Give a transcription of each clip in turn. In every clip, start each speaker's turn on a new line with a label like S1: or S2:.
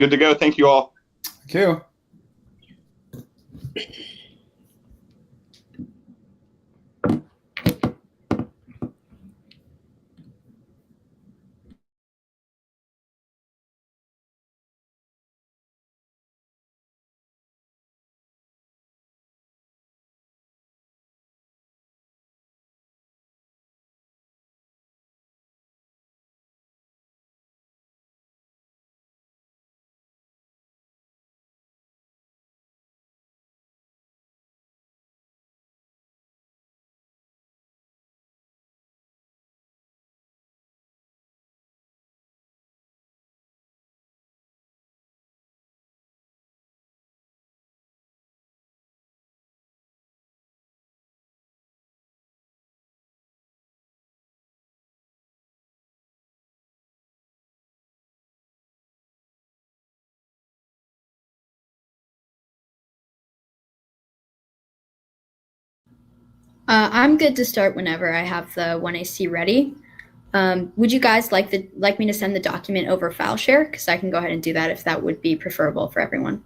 S1: Good to go. Thank you all.
S2: Thank you.
S3: I'm good to start whenever I have the 1AC ready. Would you guys like me to send the document over file share? Because I can go ahead and do that if that would be preferable for everyone.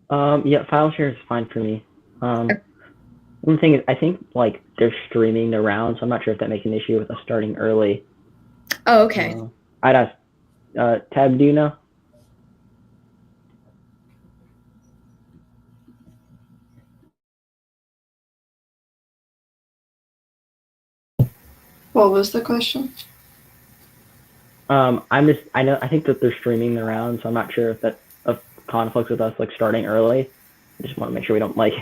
S4: Yeah, file share is fine for me. One thing is, I think like they're streaming the round, so I'm not sure if that makes an issue with us starting early.
S3: Oh, okay.
S4: I'd ask Tab, do you know?
S5: What was the question?
S4: I think that they're streaming the round, so I'm not sure if that conflicts with us like starting early. I just want to make sure we don't like.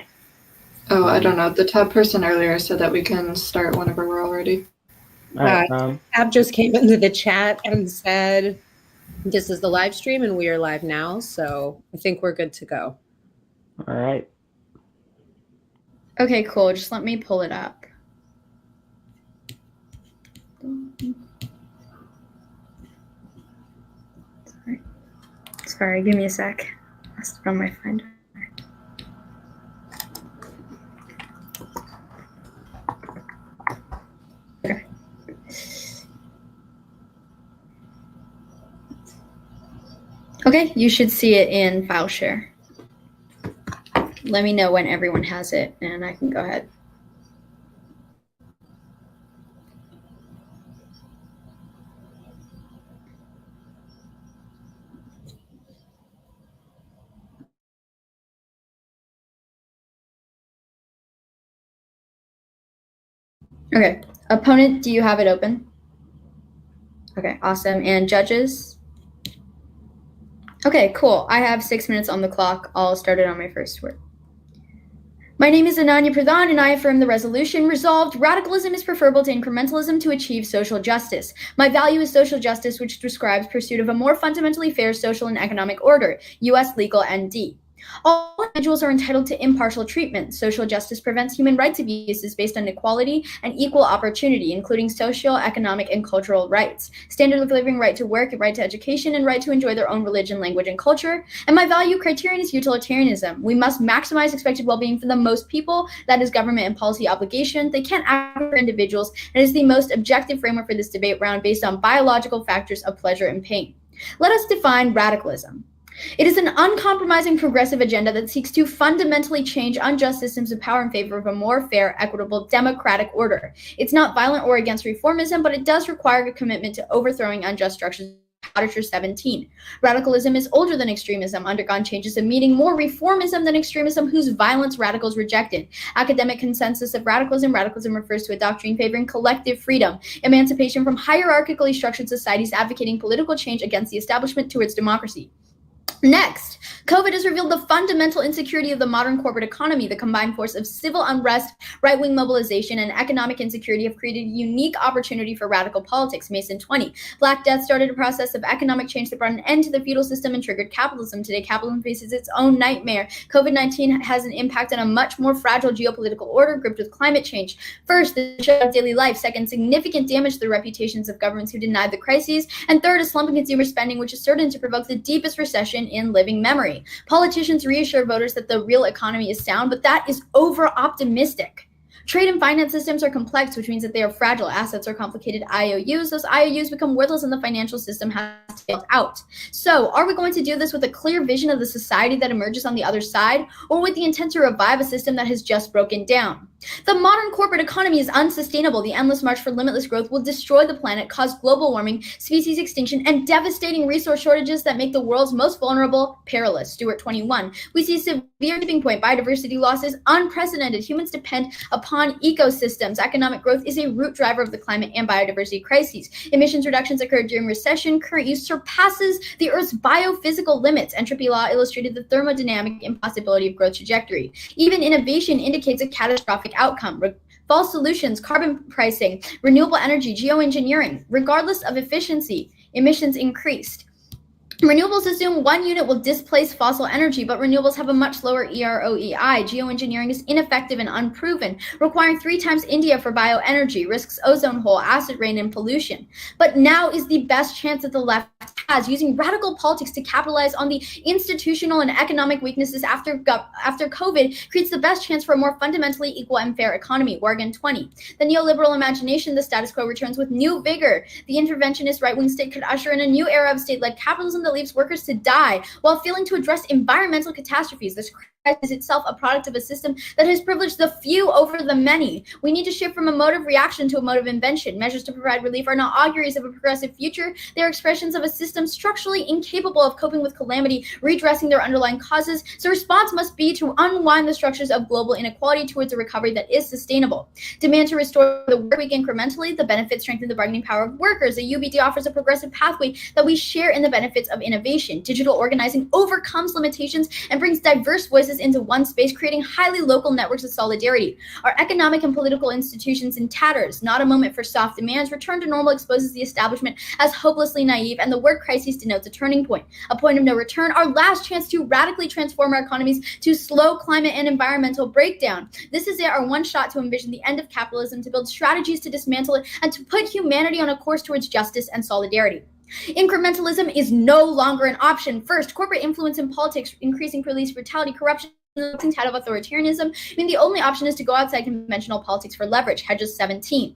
S5: Oh, I don't know. The tab person earlier said that we can start whenever we're all ready.
S4: All right,
S6: Tab just came into the chat and said, "This is the live stream, and we are live now." So I think we're good to go.
S4: All right.
S3: Okay, cool. Just let me pull it up. Sorry, give me a sec. That's from my Finder. Okay. Okay, you should see it in file share. Let me know when everyone has it, and I can go ahead. Okay, opponent, do you have it open? Okay, awesome. And judges? Okay, cool. I have 6 minutes on the clock. I'll start it on my first word. My name is Ananya Pradhan, and I affirm the resolution. Resolved, radicalism is preferable to incrementalism to achieve social justice. My value is social justice, which describes pursuit of a more fundamentally fair social and economic order, U.S. legal ND. All individuals are entitled to impartial treatment. Social justice prevents human rights abuses based on equality and equal opportunity, including social, economic, and cultural rights, standard of living, right to work, right to education, and right to enjoy their own religion, language, and culture. And my value criterion is utilitarianism. We must maximize expected well-being for the most people. That is government and policy obligation. They can't act for individuals, and it is the most objective framework for this debate round based on biological factors of pleasure and pain. Let us define radicalism. It is an uncompromising progressive agenda that seeks to fundamentally change unjust systems of power in favor of a more fair, equitable, democratic order. It's not violent or against reformism, but it does require a commitment to overthrowing unjust structures. Literature 17. Radicalism is older than extremism, undergone changes of meaning, more reformism than extremism, whose violence radicals rejected. Academic consensus of radicalism. Radicalism refers to a doctrine favoring collective freedom, emancipation from hierarchically structured societies, advocating political change against the establishment towards democracy. Next, COVID has revealed the fundamental insecurity of the modern corporate economy. The combined force of civil unrest, right-wing mobilization, and economic insecurity have created a unique opportunity for radical politics. Mason 20. Black Death started a process of economic change that brought an end to the feudal system and triggered capitalism. Today, capitalism faces its own nightmare. COVID-19 has an impact on a much more fragile geopolitical order gripped with climate change. First, the shut of daily life. Second, significant damage to the reputations of governments who denied the crises. And third, a slump in consumer spending, which is certain to provoke the deepest recession in living memory. Politicians reassure voters that the real economy is sound, but that is over-optimistic. Trade and finance systems are complex, which means that they are fragile. Assets are complicated IOUs. Those IOUs become worthless and the financial system has to bail out. So are we going to do this with a clear vision of the society that emerges on the other side, or with the intent to revive a system that has just broken down? The modern corporate economy is unsustainable. The endless march for limitless growth will destroy the planet, cause global warming, species extinction, and devastating resource shortages that make the world's most vulnerable perilous. Stewart 21. We see severe tipping point, biodiversity losses, unprecedented. Humans depend upon ecosystems. Economic growth is a root driver of the climate and biodiversity crises. Emissions reductions occurred during recession. Current use surpasses the Earth's biophysical limits. Entropy law illustrated the thermodynamic impossibility of growth trajectory. Even innovation indicates a catastrophic outcome. False solutions, carbon pricing, renewable energy, geoengineering. Regardless of efficiency, emissions increased. Renewables assume 1 unit will displace fossil energy, but renewables have a much lower EROEI. Geoengineering is ineffective and unproven, requiring 3 times India for bioenergy, risks ozone hole, acid rain, and pollution. But now is the best chance that the left has, using radical politics to capitalize on the institutional and economic weaknesses after COVID, creates the best chance for a more fundamentally equal and fair economy. Oregon 20. The neoliberal imagination, the status quo returns with new vigor. The interventionist right-wing state could usher in a new era of state-led capitalism that leaves workers to die while failing to address environmental catastrophes. This is itself a product of a system that has privileged the few over the many. We need to shift from a mode of reaction to a mode of invention. Measures to provide relief are not auguries of a progressive future. They are expressions of a system structurally incapable of coping with calamity, redressing their underlying causes. So response must be to unwind the structures of global inequality towards a recovery that is sustainable. Demand to restore the work week incrementally. The benefits strengthen the bargaining power of workers. The UBD offers a progressive pathway that we share in the benefits of innovation. Digital organizing overcomes limitations and brings diverse voices into one space, creating highly local networks of solidarity. Our economic and political institutions in tatters. Not a moment for soft demands. Return to normal exposes the establishment as hopelessly naive, and the word crisis denotes a turning point, a point of no return, our last chance to radically transform our economies to slow climate and environmental breakdown. This is our one shot to envision the end of capitalism, to build strategies to dismantle it, and to put humanity on a course towards justice and solidarity. Incrementalism is no longer an option. First, corporate influence in politics, increasing police brutality, corruption, the tide of authoritarianism. The only option is to go outside conventional politics for leverage. Hedges 17.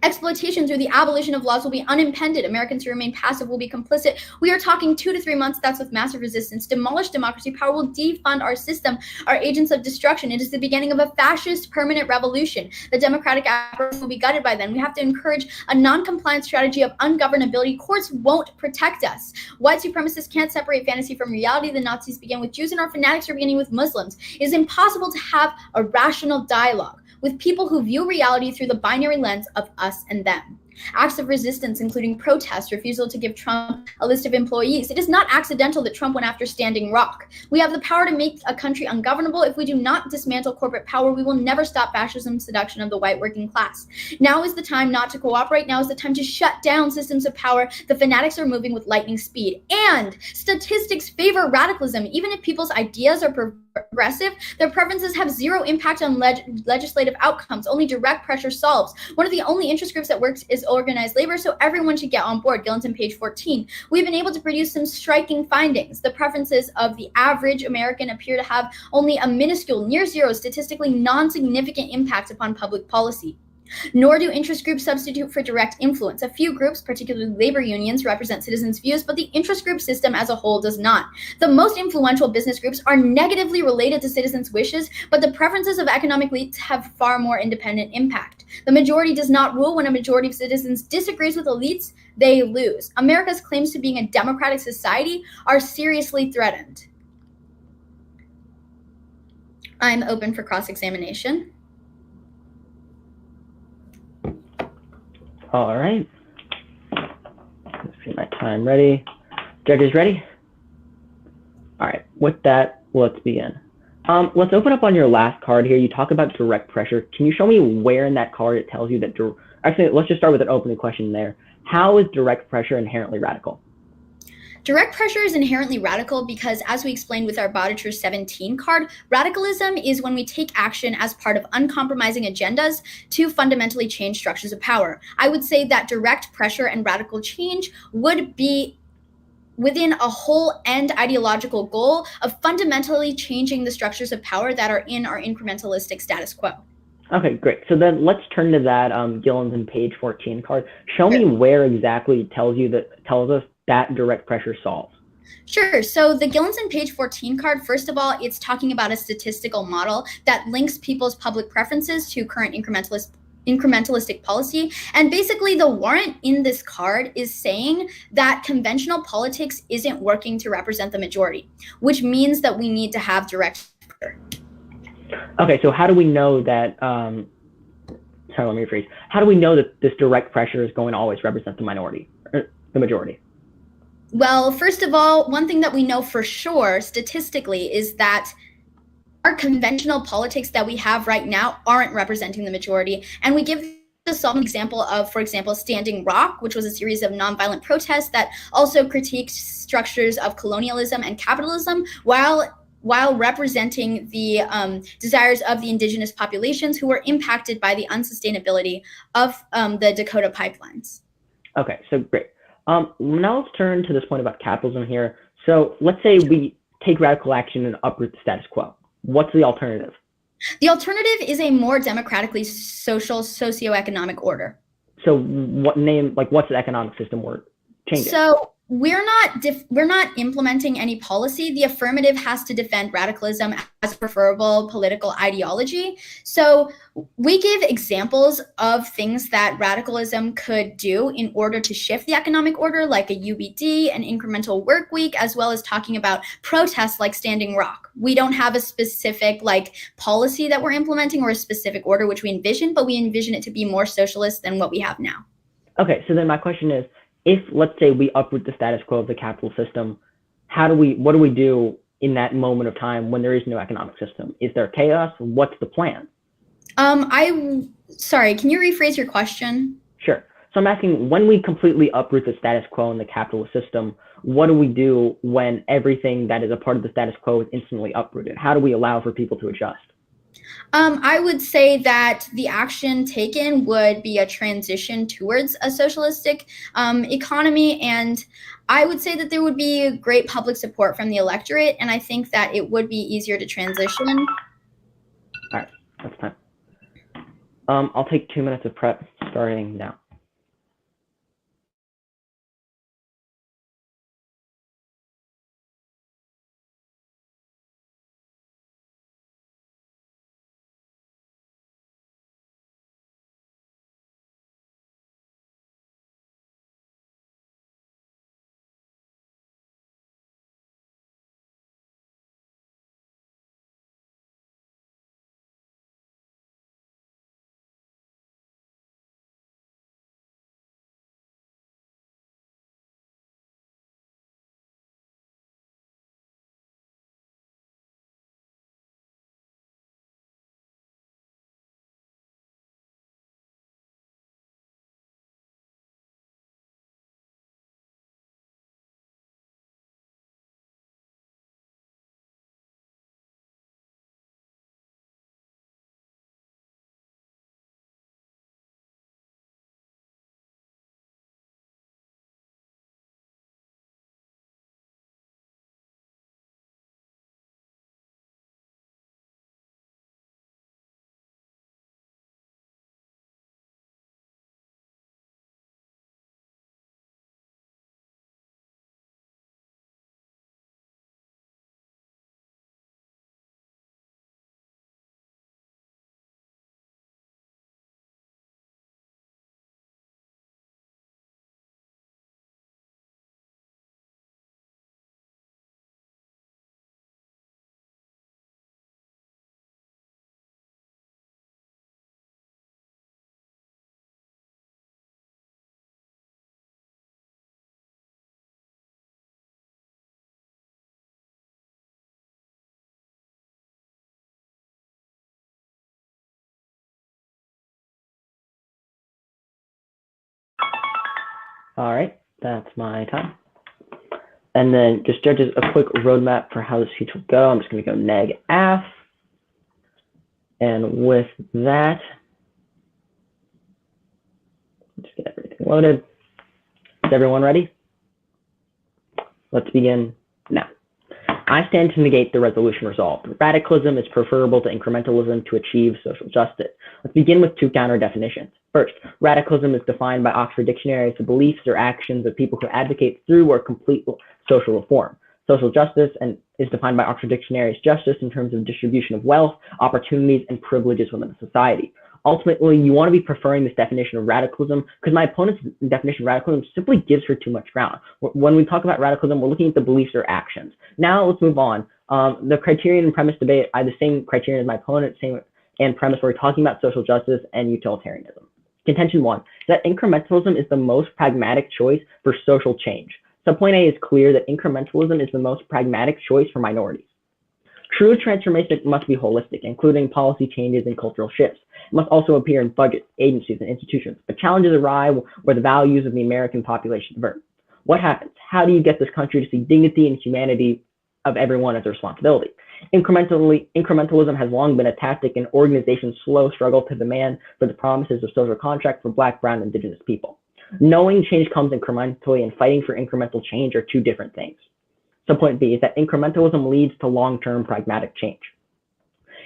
S3: Exploitation through the abolition of laws will be unimpeded. Americans who remain passive will be complicit. We are talking 2 to 3 months. That's with massive resistance. Demolish democracy. Power will defund our system, our agents of destruction. It is the beginning of a fascist permanent revolution. The democratic apparatus will be gutted by then. We have to encourage a non-compliant strategy of ungovernability. Courts won't protect us. White supremacists can't separate fantasy from reality. The Nazis began with Jews, and our fanatics are beginning with Muslims. It is impossible to have a rational dialogue with people who view reality through the binary lens of us and them. Acts of resistance, including protests, refusal to give Trump a list of employees. It is not accidental that Trump went after Standing Rock. We have the power to make a country ungovernable. If we do not dismantle corporate power, we will never stop fascism's seduction of the white working class. Now is the time not to cooperate. Now is the time to shut down systems of power. The fanatics are moving with lightning speed. And statistics favor radicalism. Even if people's ideas are progressive, their preferences have zero impact on legislative outcomes. Only direct pressure solves. One of the only interest groups that works is organized labor, so everyone should get on board. Gillenton, page 14. We've been able to produce some striking findings. The preferences of the average American appear to have only a minuscule, near zero, statistically non-significant impact upon public policy. Nor do interest groups substitute for direct influence. A few groups, particularly labor unions, represent citizens' views, but the interest group system as a whole does not. The most influential business groups are negatively related to citizens' wishes, but the preferences of economic elites have far more independent impact. The majority does not rule. When a majority of citizens disagrees with elites, they lose. America's claims to being a democratic society are seriously threatened. I'm open for cross-examination.
S4: All right. Let's see my time ready. Judges ready? All right. With that, let's begin. Let's open up on your last card here. You talk about direct pressure. Can you show me where in that card it tells you that? Actually, let's just start with an opening question there. How is direct pressure inherently radical?
S3: Direct pressure is inherently radical because, as we explained with our Bodicher 17 card, radicalism is when we take action as part of uncompromising agendas to fundamentally change structures of power. I would say that direct pressure and radical change would be within a whole end ideological goal of fundamentally changing the structures of power that are in our incrementalistic status quo.
S4: Okay, great. So then let's turn to that Gillen's and page 14 card. Show me where exactly it tells us that direct pressure solves.
S3: Sure. So the Gillenson page 14 card, first of all, it's talking about a statistical model that links people's public preferences to current incrementalistic policy. And basically the warrant in this card is saying that conventional politics isn't working to represent the majority, which means that we need to have direct pressure.
S4: Okay, so how do we know that, sorry, let me rephrase. How do we know that this direct pressure is going to always represent the minority, or the majority?
S3: Well, first of all, one thing that we know for sure statistically is that our conventional politics that we have right now aren't representing the majority. And we give the solid example of, for example, Standing Rock, which was a series of nonviolent protests that also critiqued structures of colonialism and capitalism while representing the desires of the indigenous populations who were impacted by the unsustainability of the Dakota pipelines.
S4: Okay, so great. Now let's turn to this point about capitalism here. So let's say we take radical action and uproot the status quo. What's the alternative?
S3: The alternative is a more democratically socioeconomic order.
S4: So what's the economic system we're changing?
S3: So we're not implementing any policy. The affirmative has to defend radicalism as a preferable political ideology. So we give examples of things that radicalism could do in order to shift the economic order, like a UBD, an incremental work week, as well as talking about protests like Standing Rock. We don't have a specific policy that we're implementing or a specific order which we envision, but we envision it to be more socialist than what we have now.
S4: Okay, so then my question is, if let's say we uproot the status quo of the capital system, what do we do in that moment of time when there is no economic system? Is there chaos? What's the plan?
S3: Sorry, can you rephrase your question?
S4: Sure. So I'm asking, when we completely uproot the status quo in the capitalist system, what do we do when everything that is a part of the status quo is instantly uprooted? How do we allow for people to adjust?
S3: I would say that the action taken would be a transition towards a socialistic economy, and I would say that there would be great public support from the electorate, and I think that it would be easier to transition.
S4: All right, that's time. I'll take 2 minutes of prep starting now. All right, that's my time. And then just judges a quick roadmap for how the speech will go. I'm just going to go neg af. And with that, just get everything loaded. Is everyone ready? Let's begin now. I stand to negate the resolution resolved. Radicalism is preferable to incrementalism to achieve social justice. Let's begin with two counter definitions. First, radicalism is defined by Oxford Dictionary as the beliefs or actions of people who advocate through or complete social reform. Social justice is defined by Oxford Dictionary as justice in terms of distribution of wealth, opportunities, and privileges within a society. Ultimately, you want to be preferring this definition of radicalism because my opponent's definition of radicalism simply gives her too much ground. When we talk about radicalism, we're looking at the beliefs or actions. Now let's move on. The criterion and premise debate, I have the same criterion as my opponent, same and premise where we're talking about social justice and utilitarianism. Contention 1 is that incrementalism is the most pragmatic choice for social change. Subpoint A is clear that incrementalism is the most pragmatic choice for minorities. True transformation must be holistic, including policy changes and cultural shifts. It must also appear in budgets, agencies, and institutions. But challenges arise where the values of the American population divert. What happens? How do you get this country to see dignity and humanity of everyone as a responsibility? Incrementalism has long been a tactic in organizations' slow struggle to demand for the promises of social contract for Black, Brown, and Indigenous people. Knowing change comes incrementally and fighting for incremental change are two different things. Subpoint B is that incrementalism leads to long-term pragmatic change.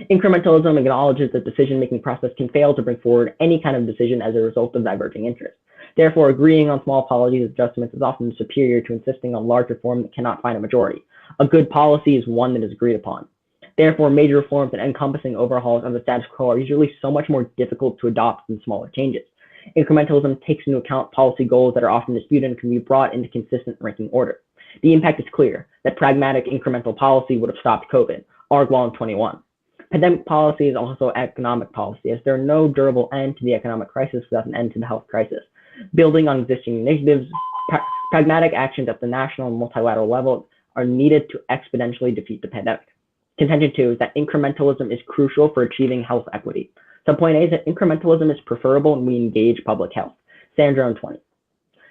S4: Incrementalism acknowledges that the decision-making process can fail to bring forward any kind of decision as a result of diverging interests. Therefore, agreeing on small policy adjustments is often superior to insisting on large reform that cannot find a majority. A good policy is one that is agreed upon. Therefore, major reforms and encompassing overhauls of the status quo are usually so much more difficult to adopt than smaller changes. Incrementalism takes into account policy goals that are often disputed and can be brought into consistent ranking order. The impact is clear that pragmatic incremental policy would have stopped COVID, Argwal in 21. Pandemic policy is also economic policy, as there are no durable end to the economic crisis without an end to the health crisis. Building on existing initiatives, pragmatic actions at the national and multilateral level are needed to exponentially defeat the pandemic. Contention 2 is that incrementalism is crucial for achieving health equity. Subpoint A is that incrementalism is preferable when we engage public health. Sandro in 20.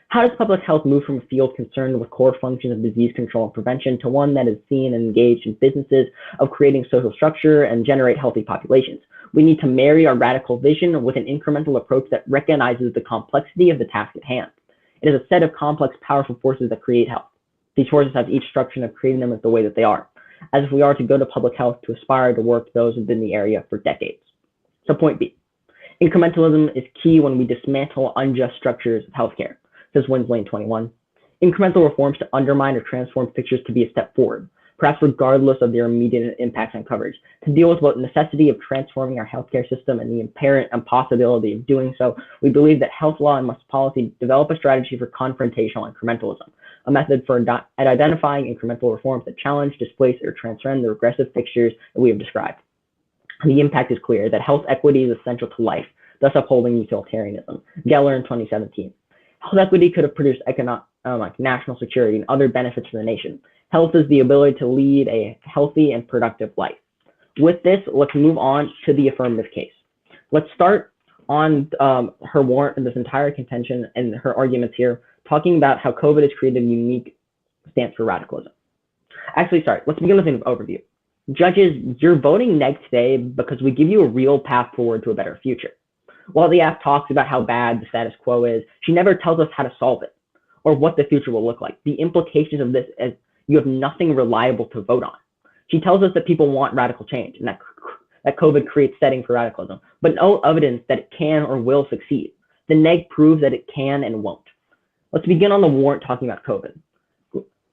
S4: How does public health move from a field concerned with core functions of disease control and prevention to one that is seen and engaged in businesses of creating social structure and generate healthy populations? We need to marry our radical vision with an incremental approach that recognizes the complexity of the task at hand. It is a set of complex, powerful forces that create health. These forces have each structure of creating them as the way that they are, as if we are to go to public health to aspire to work those within the area for decades. Subpoint B. Incrementalism is key when we dismantle unjust structures of healthcare, says Winsley in 21. Incremental reforms to undermine or transform fixtures to be a step forward, perhaps regardless of their immediate impacts on coverage. To deal with both the necessity of transforming our healthcare system and the apparent impossibility of doing so, we believe that health law and policy develop a strategy for confrontational incrementalism, a method for identifying incremental reforms that challenge, displace, or transcend the regressive fixtures that we have described. The impact is clear that health equity is essential to life, thus upholding utilitarianism. Geller in 2017. Health equity could have produced national security and other benefits for the nation. Health is the ability to lead a healthy and productive life. With this, let's move on to the affirmative case. Let's start on her warrant and this entire contention and her arguments here, talking about how COVID has created a unique stance for radicalism. Actually, sorry, let's begin with an overview. Judges, you're voting neg today because we give you a real path forward to a better future. While the app talks about how bad the status quo is, she never tells us how to solve it or what the future will look like. The implications of this is you have nothing reliable to vote on. She tells us that people want radical change and that COVID creates setting for radicalism, but no evidence that it can or will succeed. The neg proves that it can and won't. Let's begin on the warrant talking about COVID.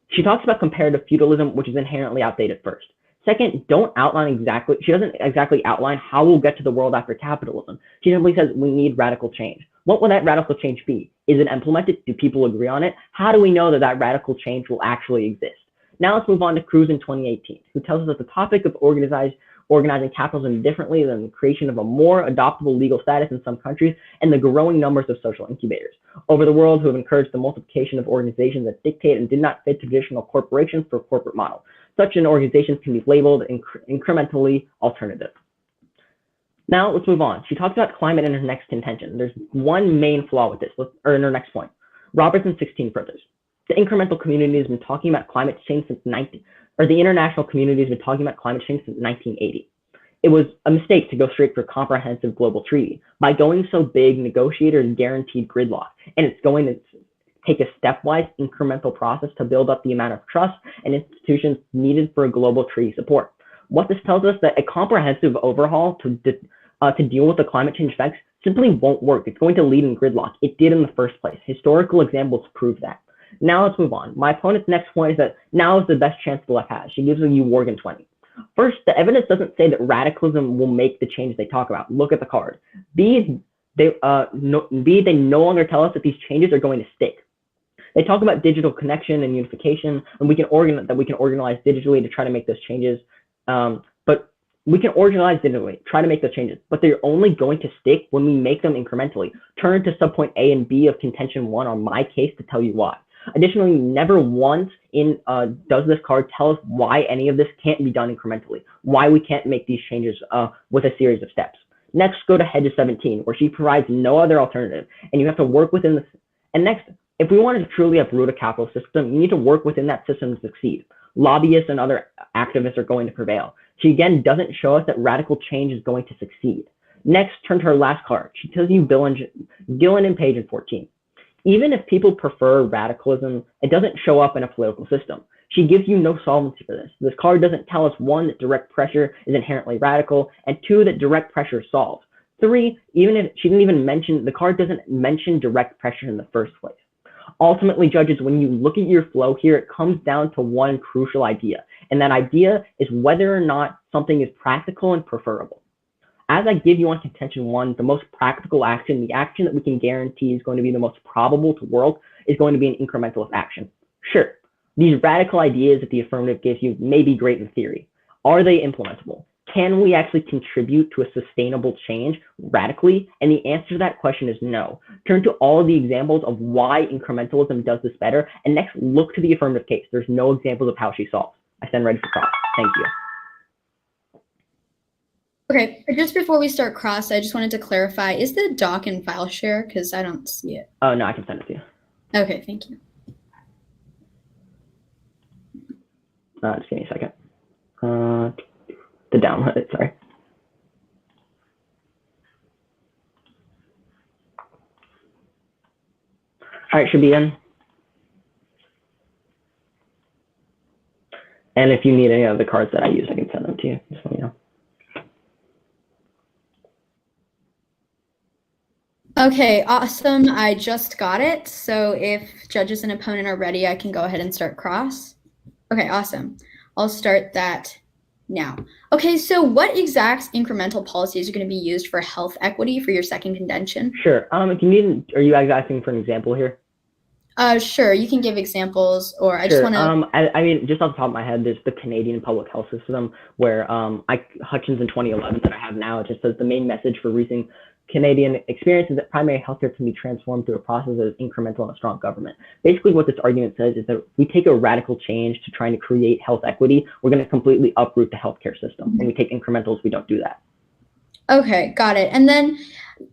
S4: She talks about comparative feudalism, which is inherently outdated first. Second, she doesn't exactly outline how we'll get to the world after capitalism. She simply says we need radical change. What will that radical change be? Is it implemented? Do people agree on it? How do we know that that radical change will actually exist? Now let's move on to Cruz in 2018, who tells us that the topic of organizing capitalism differently than the creation of a more adoptable legal status in some countries and the growing numbers of social incubators over the world who have encouraged the multiplication of organizations that dictate and did not fit traditional corporations for a corporate model. Such an organizations can be labeled incrementally alternative. Now let's move on. She talks about climate in her next contention. There's one main flaw with this, or in her next point. Robertson 16 furthers. The incremental community has been talking about climate change since the international community has been talking about climate change since 1980. It was a mistake to go straight for a comprehensive global treaty. By going so big, negotiators guaranteed gridlock, and it's going to take a stepwise incremental process to build up the amount of trust and institutions needed for a global treaty support. What this tells us that a comprehensive overhaul to deal with the climate change effects simply won't work. It's going to lead in gridlock. It did in the first place. Historical examples prove that. Now let's move on. My opponent's next point is that now is the best chance the left has. She gives you Worgen 20. First, the evidence doesn't say that radicalism will make the change they talk about. Look at the card. B, they no longer tell us that these changes are going to stick. They talk about digital connection and unification, and we can organize digitally to try to make those changes. But we can organize digitally, try to make those changes, but they're only going to stick when we make them incrementally. Turn to subpoint A and B of contention 1 on my case to tell you why. Additionally, never once does this card tell us why any of this can't be done incrementally, why we can't make these changes with a series of steps. Next, go to Hedges 17, where she provides no other alternative, and you have to work within this. And next, if we want to truly uproot a capitalist system, you need to work within that system to succeed. Lobbyists and other activists are going to prevail. She again doesn't show us that radical change is going to succeed. Next, turn to her last card. She tells you Gillen and Page in 14. Even if people prefer radicalism, it doesn't show up in a political system. She gives you no solvency for this. This card doesn't tell us, 1, that direct pressure is inherently radical, and 2, that direct pressure solves. 3, even if she didn't even mention, the card doesn't mention direct pressure in the first place. Ultimately, judges, when you look at your flow here, it comes down to one crucial idea, and that idea is whether or not something is practical and preferable. As I give you on contention 1, the most practical action, the action that we can guarantee is going to be the most probable to work, is going to be an incrementalist action. Sure, these radical ideas that the affirmative gives you may be great in theory. Are they implementable? Can we actually contribute to a sustainable change radically? And the answer to that question is no. Turn to all of the examples of why incrementalism does this better, and next look to the affirmative case. There's no examples of how she solves. I stand ready for cross. Thank you.
S3: Okay, just before we start cross, I just wanted to clarify, is the doc in file share? Because I don't see it.
S4: Oh, no, I can send it to you.
S3: Okay, thank you.
S4: Just give me a second. To download it, sorry. All right, should be in. And if you need any of the cards that I use, I can send them to you. Just let me know.
S3: Okay, awesome. I just got it. So if judges and opponent are ready, I can go ahead and start cross. Okay, awesome. I'll start that now. Okay, so what exact incremental policies are going to be used for health equity for your second contention?
S4: Sure. If you need, are you guys asking for an example here?
S3: Sure, you can give examples, or I
S4: Sure.
S3: just want to.
S4: I mean, just off the top of my head, there's the Canadian public health system where Hutchins in 2011 that I have now. It just says the main message for recent Canadian experience is that primary healthcare can be transformed through a process that is incremental and a strong government. Basically, what this argument says is that if we take a radical change to trying to create health equity, we're going to completely uproot the healthcare system. When we take incrementals, we don't do that.
S3: Okay, got it. And then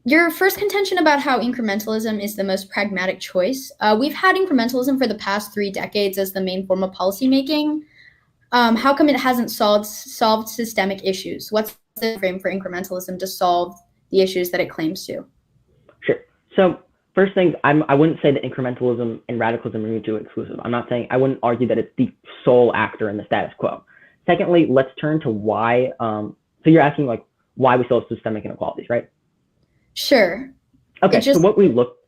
S3: your first contention about how incrementalism is the most pragmatic choice. We've had incrementalism for the past 3 decades as the main form of policymaking. How come it hasn't solved systemic issues? What's the frame for incrementalism to solve the issues that it claims to?
S4: Sure. So first thing, I wouldn't say that incrementalism and radicalism are mutually exclusive. I'm not saying, I wouldn't argue that it's the sole actor in the status quo. Secondly, let's turn to why, so you're asking like why we still have systemic inequalities, right?
S3: Sure.
S4: Okay, so what we look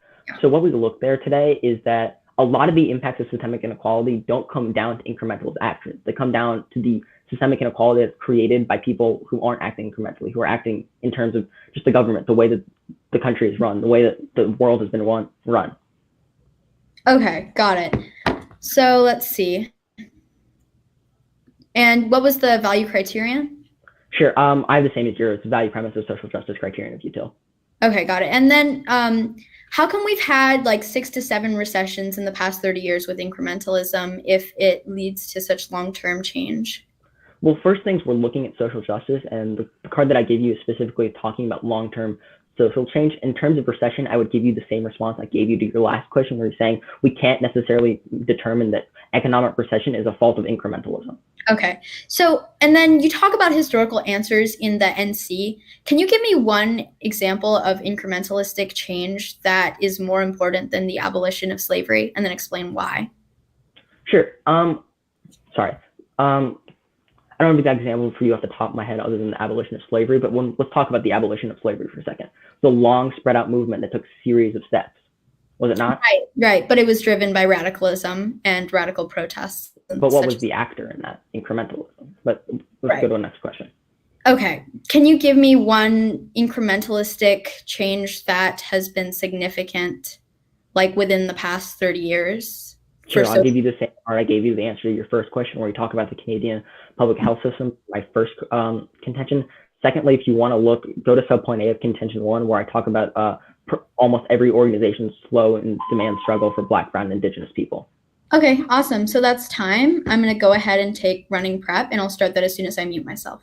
S4: there today is that a lot of the impacts of systemic inequality don't come down to incrementalist actions. They come down to the systemic inequality that's created by people who aren't acting incrementally, who are acting in terms of just the government, the way that the country is run, the way that the world has been run.
S3: Okay, got it. So let's see. And what was the value criterion?
S4: Sure, I have the same as yours, value premise of social justice criterion of util.
S3: Okay, got it. And then how come we've had like 6 to 7 recessions in the past 30 years with incrementalism if it leads to such long-term change?
S4: Well, first things, we're looking at social justice, and the card that I gave you is specifically talking about long-term social change. In terms of recession, I would give you the same response I gave you to your last question, where you're saying we can't necessarily determine that economic recession is a fault of incrementalism.
S3: Okay. So, and then you talk about historical answers in the NC. Can you give me one example of incrementalistic change that is more important than the abolition of slavery, and then explain why?
S4: Sure. Sorry. I don't have an example for you off the top of my head other than the abolition of slavery, but let's talk about the abolition of slavery for a second. The long spread out movement that took a series of steps, was it not?
S3: Right. But it was driven by radicalism and radical protests.
S4: But what was the actor in that? Incrementalism. But let's go to the next question.
S3: Okay. Can you give me one incrementalistic change that has been significant, like within the past 30 years?
S4: Sure, I'll give you the same part I gave you the answer to your first question, where we talk about the Canadian public health system, my first contention. Secondly, if you want to go to subpoint A of contention 1, where I talk about almost every organization's slow and demand struggle for Black, Brown, and Indigenous people.
S3: Okay, awesome. So that's time. I'm going to go ahead and take running prep, and I'll start that as soon as I mute myself.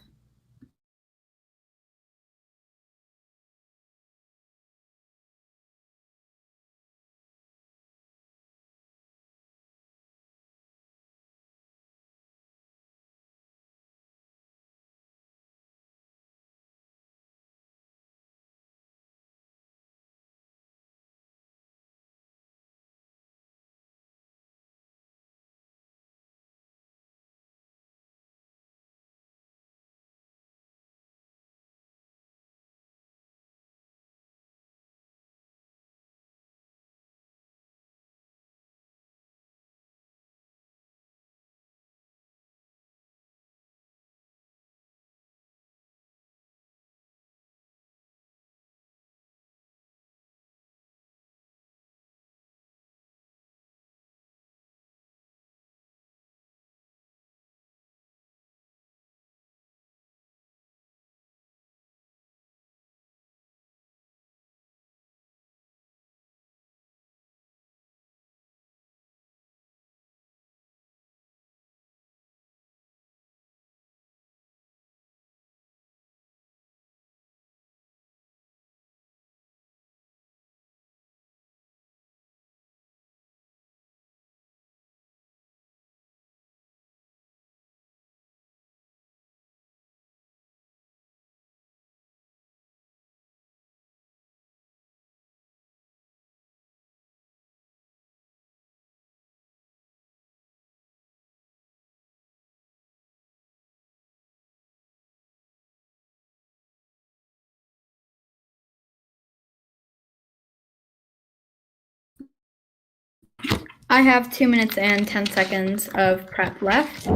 S3: I have 2 minutes and 10 seconds of prep left.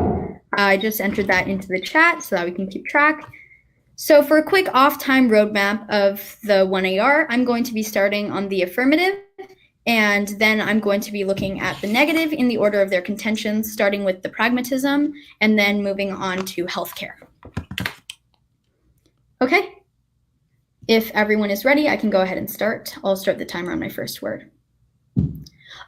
S3: I just entered that into the chat so that we can keep track. So for a quick off-time roadmap of the 1AR, I'm going to be starting on the affirmative, and then I'm going to be looking at the negative in the order of their contentions, starting with the pragmatism, and then moving on to healthcare. Okay. If everyone is ready, I can go ahead and start. I'll start the timer on my first word.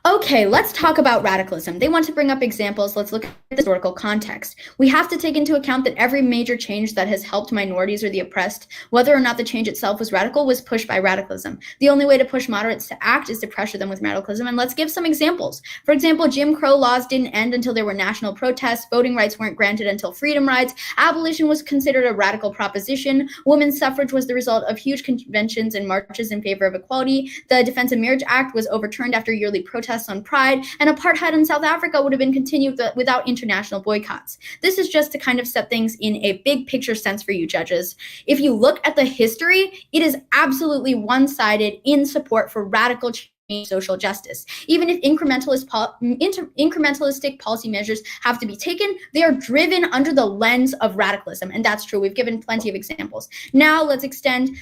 S3: Okay, let's talk about radicalism. They want to bring up examples. Let's look at the historical context. We have to take into account that every major change that has helped minorities or the oppressed, whether or not the change itself was radical, was pushed by radicalism. The only way to push moderates to act is to pressure them with radicalism. And let's give some examples. For example, Jim Crow laws didn't end until there were national protests. Voting rights weren't granted until freedom rides. Abolition was considered a radical proposition. Women's suffrage was the result of huge conventions and marches in favor of equality. The Defense of Marriage Act was overturned after yearly protests on Pride, and apartheid in South Africa would have been continued without international boycotts. This is just to kind of set things in a big picture sense for you judges. If you look at the history, it is absolutely one-sided in support for radical change, social justice. Even if incrementalistic policy measures have to be taken, they are driven under the lens of radicalism, and that's true. We've given plenty of examples. Now let's extend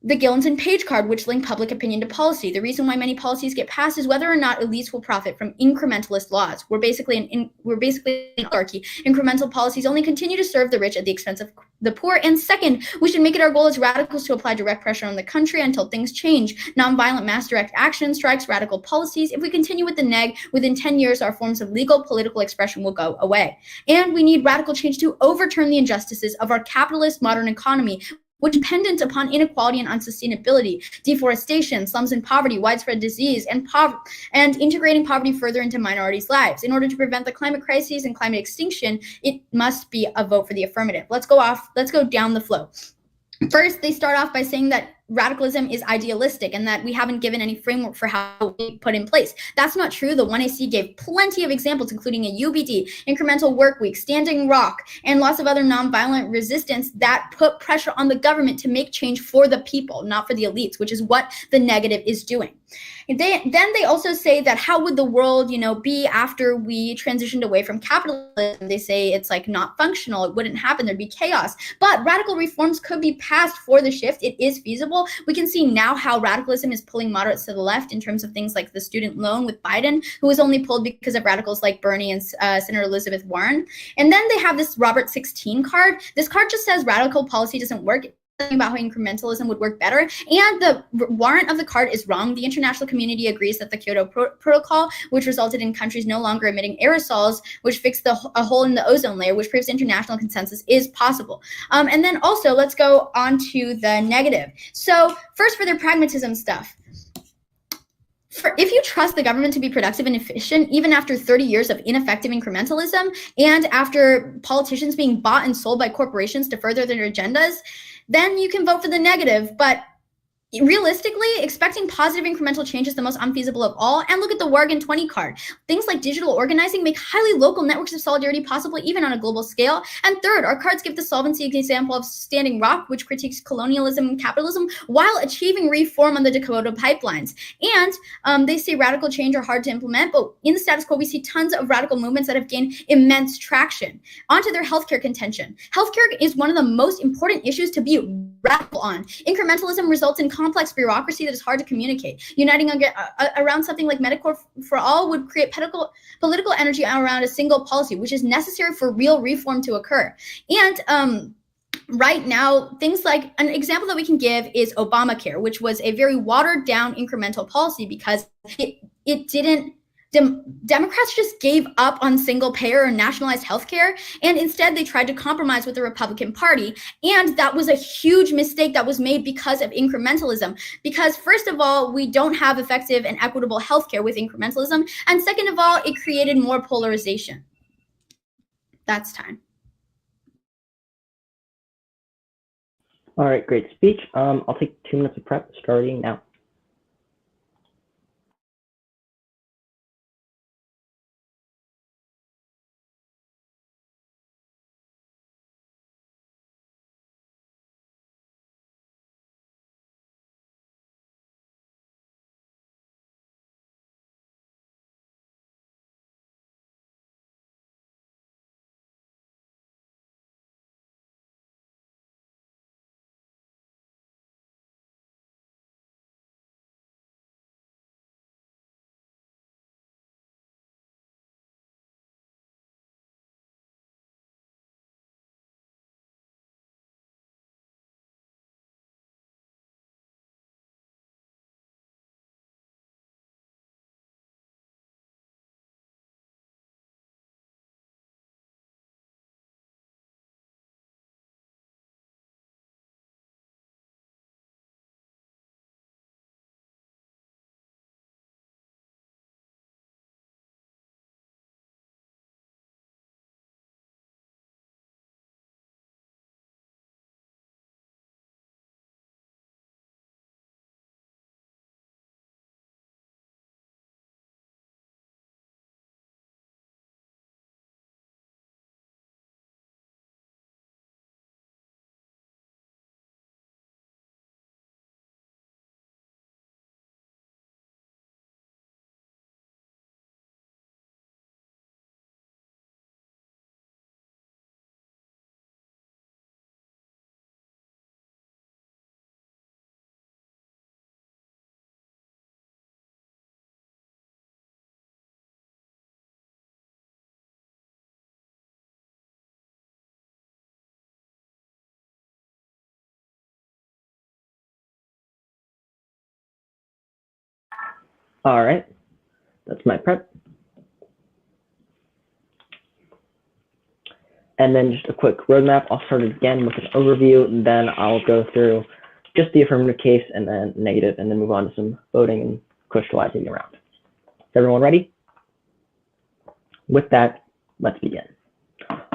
S3: the Gillens and Page card, which link public opinion to policy. The reason why many policies get passed is whether or not elites will profit from incrementalist laws. We're basically an oligarchy. Incremental policies only continue to serve the rich at the expense of the poor. And second, we should make it our goal as radicals to apply direct pressure on the country until things change. Nonviolent mass direct action strikes radical policies. If we continue with the neg, within 10 years, our forms of legal political expression will go away. And we need radical change to overturn the injustices of our capitalist modern economy, which is dependent upon inequality and unsustainability, deforestation, slums and poverty, widespread disease, and integrating poverty further into minorities' lives. In order to prevent the climate crises and climate extinction, it must be a vote for the affirmative. Let's go down the flow. First, they start off by saying that radicalism is idealistic and that we haven't given any framework for how we put in place. That's not true. The 1AC gave plenty of examples, including a UBD, incremental work week, standing rock, and lots of other nonviolent resistance that put pressure on the government to make change for the people, not for the elites, which is what the negative is doing. Then they also say that how would the world, be after we transitioned away from capitalism? They say it's like not functional. It wouldn't happen. There'd be chaos. But radical reforms could be passed for the shift. It is feasible. We can see now how radicalism is pulling moderates to the left in terms of things like the student loan with Biden, who was only pulled because of radicals like Bernie and Senator Elizabeth Warren. And then they have this Robert 16 card. This card just says radical policy doesn't work. About how incrementalism would work better, and the warrant of the card is wrong. The international community agrees that the Kyoto Protocol, which resulted in countries no longer emitting aerosols, which fixed a hole in the ozone layer, which proves international consensus is possible. And then also, let's go on to the negative. So first, for their pragmatism stuff. If you trust the government to be productive and efficient, even after 30 years of ineffective incrementalism, and after politicians being bought and sold by corporations to further their agendas, then you can vote for the negative. But realistically, expecting positive incremental change is the most unfeasible of all. And look at the Wargan 20 card. Things like digital organizing make highly local networks of solidarity possible, even on a global scale. And third, our cards give the solvency example of Standing Rock, which critiques colonialism and capitalism while achieving reform on the Dakota pipelines. And they say radical change are hard to implement, but in the status quo, we see tons of radical movements that have gained immense traction. Onto their healthcare contention. Healthcare is one of the most important issues to be radical on. Incrementalism results in complex bureaucracy that is hard to communicate. Uniting around something like Medicare for All would create political energy around a single policy, which is necessary for real reform to occur. And right now, things like an example that we can give is Obamacare, which was a very watered down incremental policy because it didn't. Democrats just gave up on single payer or nationalized healthcare, and instead they tried to compromise with the Republican Party. And that was a huge mistake that was made because of incrementalism. Because first of all, we don't have effective and equitable healthcare with incrementalism. And second of all, it created more polarization. That's time.
S4: All right, great speech. I'll take 2 minutes of prep starting now. All right, that's my prep. And then just a quick roadmap. I'll start again with an overview, and then I'll go through just the affirmative case and then negative, and then move on to some voting and crystallizing the round. Is everyone ready? With that, let's begin.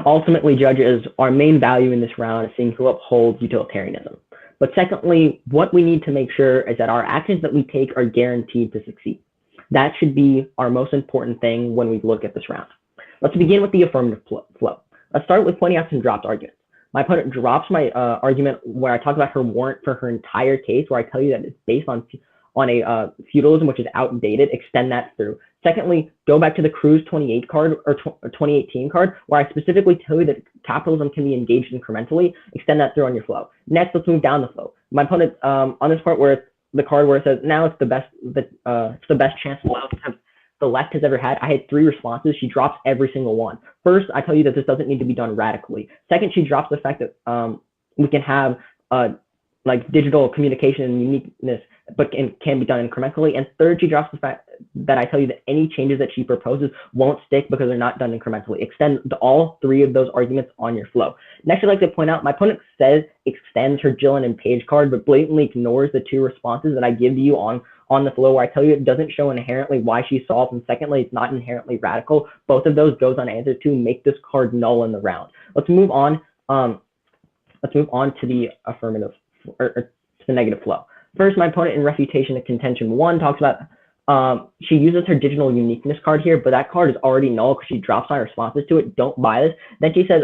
S4: Ultimately, judges, our main value in this round is seeing who upholds utilitarianism. But secondly, what we need to make sure is that our actions that we take are guaranteed to succeed. That should be our most important thing when we look at this round. Let's begin with the affirmative flow. Let's start with pointing out some dropped arguments. My opponent drops my argument where I talk about her warrant for her entire case, where I tell you that it's based on a feudalism which is outdated. Extend that through. Secondly, go back to the Cruz 28 card or 2018 card, where I specifically tell you that capitalism can be engaged incrementally. Extend that through on your flow. Next, let's move down the flow. My opponent on this part where it's the card where it says now it's the best chance the left has ever had. I had 3 responses. She drops every single one. First, I tell you that this doesn't need to be done radically. Second, she drops the fact that we can have like digital communication and uniqueness, but can be done incrementally. And third, she drops the fact that I tell you that any changes that she proposes won't stick because they're not done incrementally. Extend all 3 of those arguments on your flow. Next, I'd like to point out my opponent says extends her Gillen and Page card, but blatantly ignores the 2 responses that I give you on the flow, where I tell you it doesn't show inherently why she solves, and secondly, it's not inherently radical. Both of those goes unanswered to make this card null in the round. Let's move on. Let's move on to the affirmative or to the negative flow. First, my opponent in refutation of contention 1 talks about she uses her digital uniqueness card here, but that card is already null because she drops my responses to it. Don't buy this. Then she says,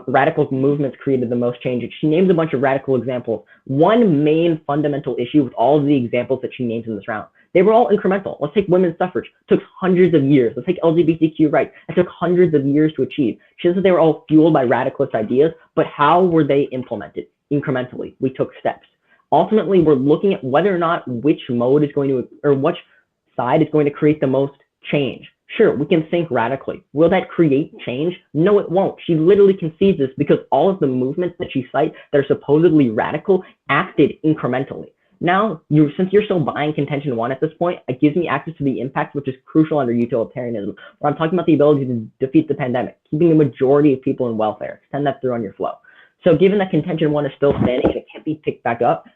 S4: radical movements created the most change. She names a bunch of radical examples. One main fundamental issue with all of the examples that she names in this round, they were all incremental. Let's take women's suffrage. It took hundreds of years. Let's take LGBTQ rights. It took hundreds of years to achieve. She says that they were all fueled by radicalist ideas, but how were they implemented? Incrementally. We took steps. Ultimately, we're looking at whether or not which mode is going to, or which side is going to create the most change. Sure, we can think radically. Will that create change? No, it won't. She literally concedes this because all of the movements that she cites that are supposedly radical acted incrementally. Now, since you're still buying contention 1 at this point, it gives me access to the impact, which is crucial under utilitarianism, where I'm talking about the ability to defeat the pandemic, keeping the majority of people in welfare. Extend that through on your flow. So given that contention 1 is still standing and it can't be picked back up,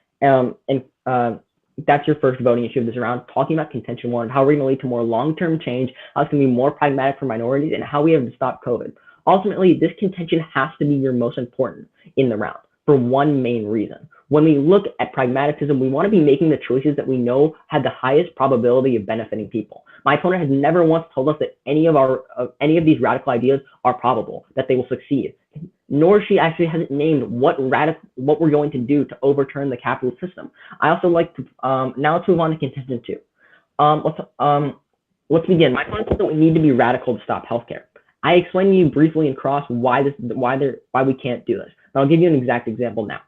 S4: that's your first voting issue of this round, talking about contention 1, how we're going to lead to more long-term change, how it's going to be more pragmatic for minorities, and how we have to stop COVID. Ultimately, this contention has to be your most important in the round for one main reason. When we look at pragmatism, we want to be making the choices that we know have the highest probability of benefiting people. My opponent has never once told us that any of these radical ideas are probable, that they will succeed. Nor she actually hasn't named what we're going to do to overturn the capitalist system. I also like to now let's move on to contention 2. Let's begin. My opponent says that we need to be radical to stop healthcare. I explained to you briefly in cross why we can't do this. And I'll give you an exact example now.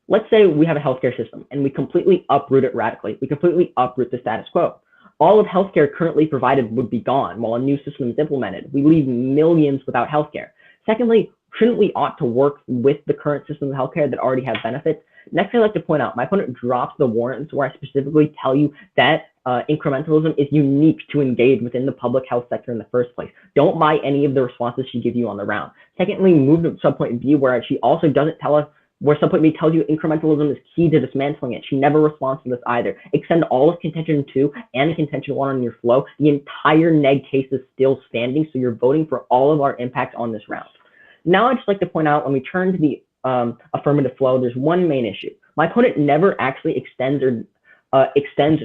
S4: Let's say we have a healthcare system and we completely uproot it radically. We completely uproot the status quo. All of healthcare currently provided would be gone while a new system is implemented. We leave millions without healthcare. Secondly, shouldn't we ought to work with the current system of healthcare that already have benefits? Next, I'd like to point out, my opponent drops the warrants where I specifically tell you that incrementalism is unique to engage within the public health sector in the first place. Don't buy any of the responses she gives you on the round. Secondly, move to subpoint B, where she also doesn't tell us, where subpoint B tells you incrementalism is key to dismantling it. She never responds to this either. Extend all of contention 2 and contention 1 on your flow. The entire neg case is still standing, so you're voting for all of our impact on this round. Now, I'd just like to point out, when we turn to the affirmative flow, there's one main issue. My opponent never actually extends or defends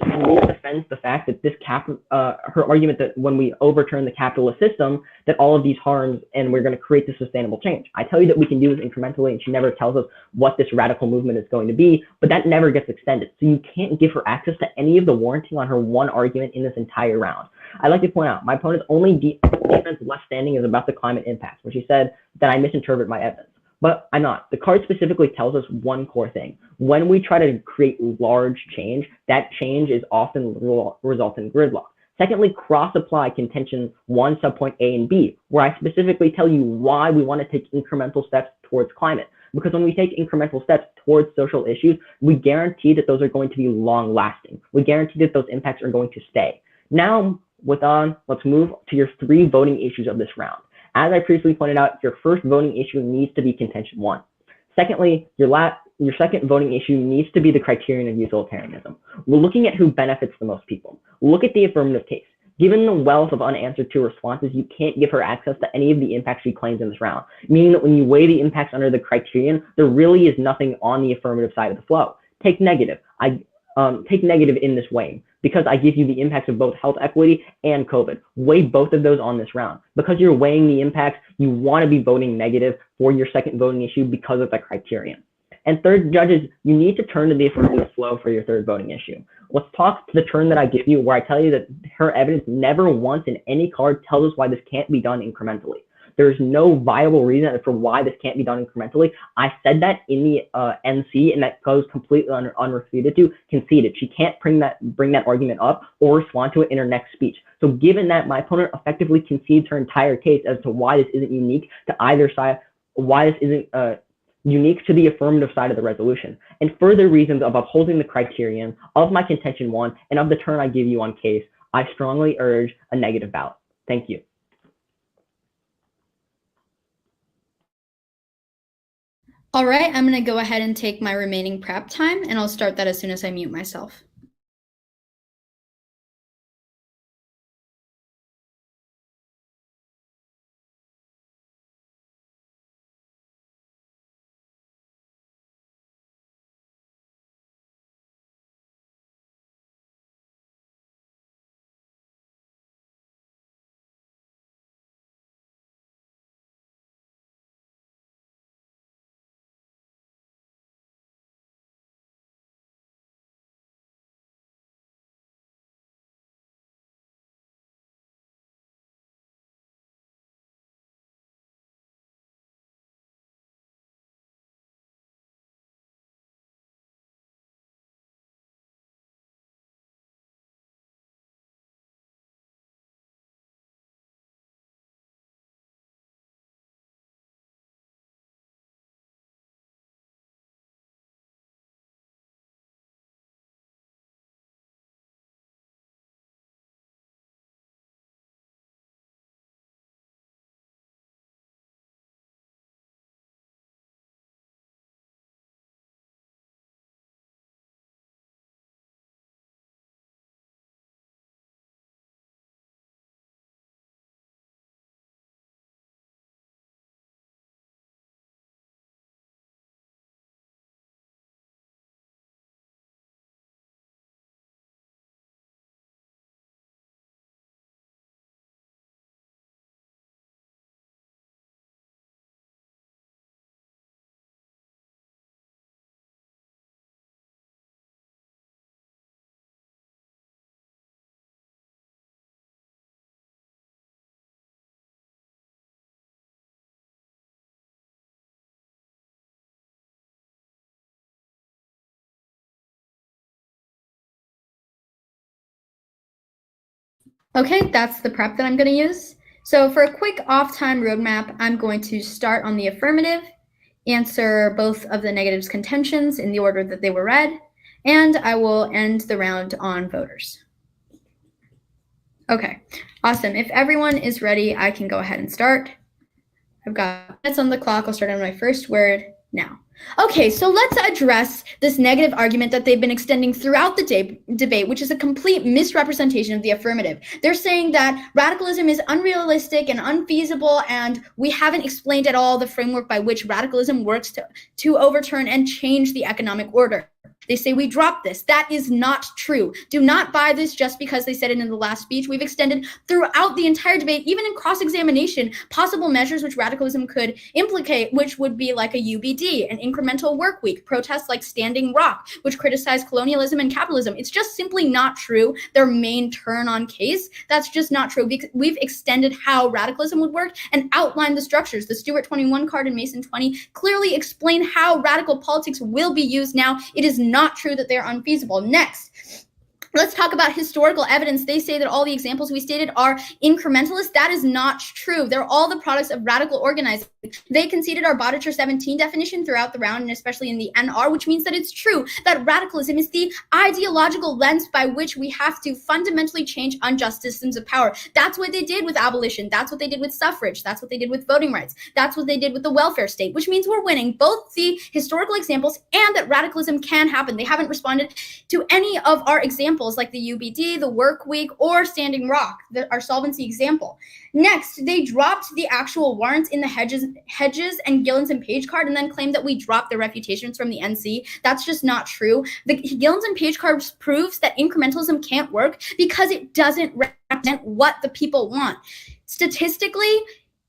S4: the fact that this her argument that when we overturn the capitalist system, that all of these harms and we're going to create this sustainable change. I tell you that we can do this incrementally, and she never tells us what this radical movement is going to be, but that never gets extended. So you can't give her access to any of the warranting on her one argument in this entire round. I'd like to point out, my opponent's only defense left standing is about the climate impacts, where she said that I misinterpret my evidence. But I'm not. The card specifically tells us one core thing. When we try to create large change, that change is often result in gridlock. Secondly, cross-apply contention 1 subpoint A and B, where I specifically tell you why we want to take incremental steps towards climate. Because when we take incremental steps towards social issues, we guarantee that those are going to be long-lasting. We guarantee that those impacts are going to stay. Now, let's move to your 3 voting issues of this round. As I previously pointed out, your first voting issue needs to be contention 1. Secondly, your second voting issue needs to be the criterion of utilitarianism. We're looking at who benefits the most people. Look at the affirmative case. Given the wealth of unanswered to responses, you can't give her access to any of the impacts she claims in this round, meaning that when you weigh the impacts under the criterion, there really is nothing on the affirmative side of the flow. Take negative. Take negative in this weighing, because I give you the impacts of both health equity and COVID. Weigh both of those on this round. Because you're weighing the impacts, you want to be voting negative for your second voting issue because of the criterion. And third, judges, you need to turn to the affirmative flow for your third voting issue. Let's talk to the turn that I give you, where I tell you that her evidence never once in any card tells us why this can't be done incrementally. There's no viable reason for why this can't be done incrementally. I said that in the NC, and that goes completely unrefuted to conceded. She can't bring that argument up or respond to it in her next speech. So given that, my opponent effectively concedes her entire case as to why this isn't unique to either side, why this isn't unique to the affirmative side of the resolution, and further reasons of upholding the criterion of my contention 1 and of the turn I give you on case, I strongly urge a negative ballot. Thank you.
S3: All right, I'm going to go ahead and take my remaining prep time, and I'll start that as soon as I mute myself. Okay, that's the prep that I'm going to use. So for a quick off-time roadmap, I'm going to start on the affirmative, answer both of the negatives contentions in the order that they were read, and I will end the round on voters. Okay, awesome. If everyone is ready, I can go ahead and start. I've got minutes on the clock. I'll start on my first word now. Okay, so let's address this negative argument that they've been extending throughout the debate, which is a complete misrepresentation of the affirmative. They're saying that radicalism is unrealistic and unfeasible, and we haven't explained at all the framework by which radicalism works to overturn and change the economic order. They say we dropped this. That is not true. Do not buy this just because they said it in the last speech. We've extended throughout the entire debate, even in cross-examination, possible measures which radicalism could implicate, which would be like a UBD, an incremental work week, protests like Standing Rock, which criticize colonialism and capitalism. It's just simply not true. Their main turn on case, that's just not true. We've extended how radicalism would work and outlined the structures. The Stewart 21 card and Mason 20 clearly explain how radical politics will be used now. It is not true that they're unfeasible. Next, Let's talk about historical evidence. They say that all the examples we stated are incrementalist. That is not true. They're all the products of radical organizing. They conceded our Bodicher 17 definition throughout the round, and especially in the NR, which means that it's true that radicalism is the ideological lens by which we have to fundamentally change unjust systems of power. That's what they did with abolition. That's what they did with suffrage. That's what they did with voting rights. That's what they did with the welfare state, which means we're winning both the historical examples and that radicalism can happen. They haven't responded to any of our examples like the UBD, the Work Week, or Standing Rock, our solvency example. Next, they dropped the actual warrants in the Hedges and Gillens and Page card and then claimed that we dropped the refutations from the NC. That's just not true. The Gillens and Page card proves that incrementalism can't work because it doesn't represent what the people want. Statistically,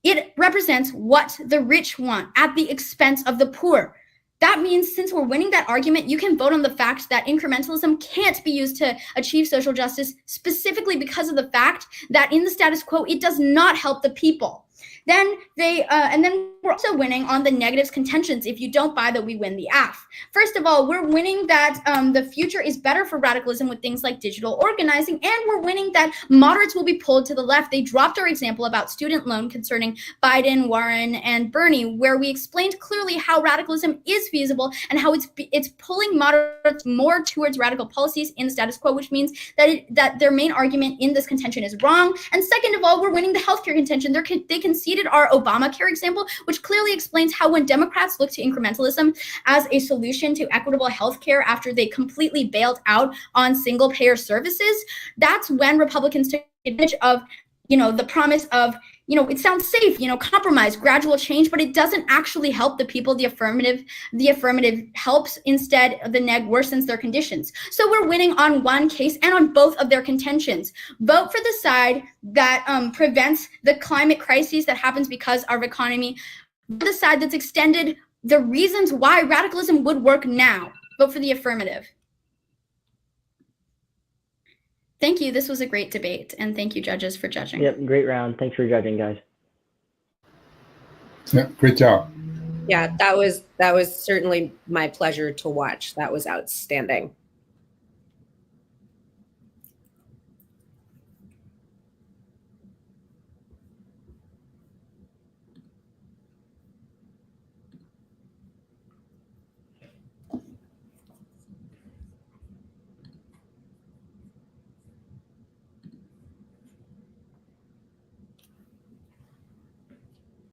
S3: it represents what the rich want at the expense of the poor. That means since we're winning that argument, you can vote on the fact that incrementalism can't be used to achieve social justice specifically because of the fact that in the status quo, it does not help the people. Then we're also winning on the negatives contentions if you don't buy that we win the AF. First of all, we're winning that the future is better for radicalism with things like digital organizing, and we're winning that moderates will be pulled to the left. They dropped our example about student loan concerning Biden, Warren, and Bernie, where we explained clearly how radicalism is feasible and how it's pulling moderates more towards radical policies in the status quo, which means that their main argument in this contention is wrong. And second of all, we're winning the healthcare contention. They conceded our Obamacare example, which clearly explains how when Democrats look to incrementalism as a solution to equitable healthcare after they completely bailed out on single-payer services, that's when Republicans took advantage of, the promise of, it sounds safe, compromise, gradual change, but it doesn't actually help the people. The affirmative helps. Instead, the neg worsens their conditions. So we're winning on one case and on both of their contentions. Vote for the side that prevents the climate crisis that happens because our economy. The side that's extended the reasons why radicalism would work now. Vote for the affirmative. Thank you. This was a great debate, and thank you, judges, for judging.
S4: Yep, great round. Thanks for judging, guys.
S1: Yeah, great job.
S6: Yeah, that was certainly my pleasure to watch. That was outstanding.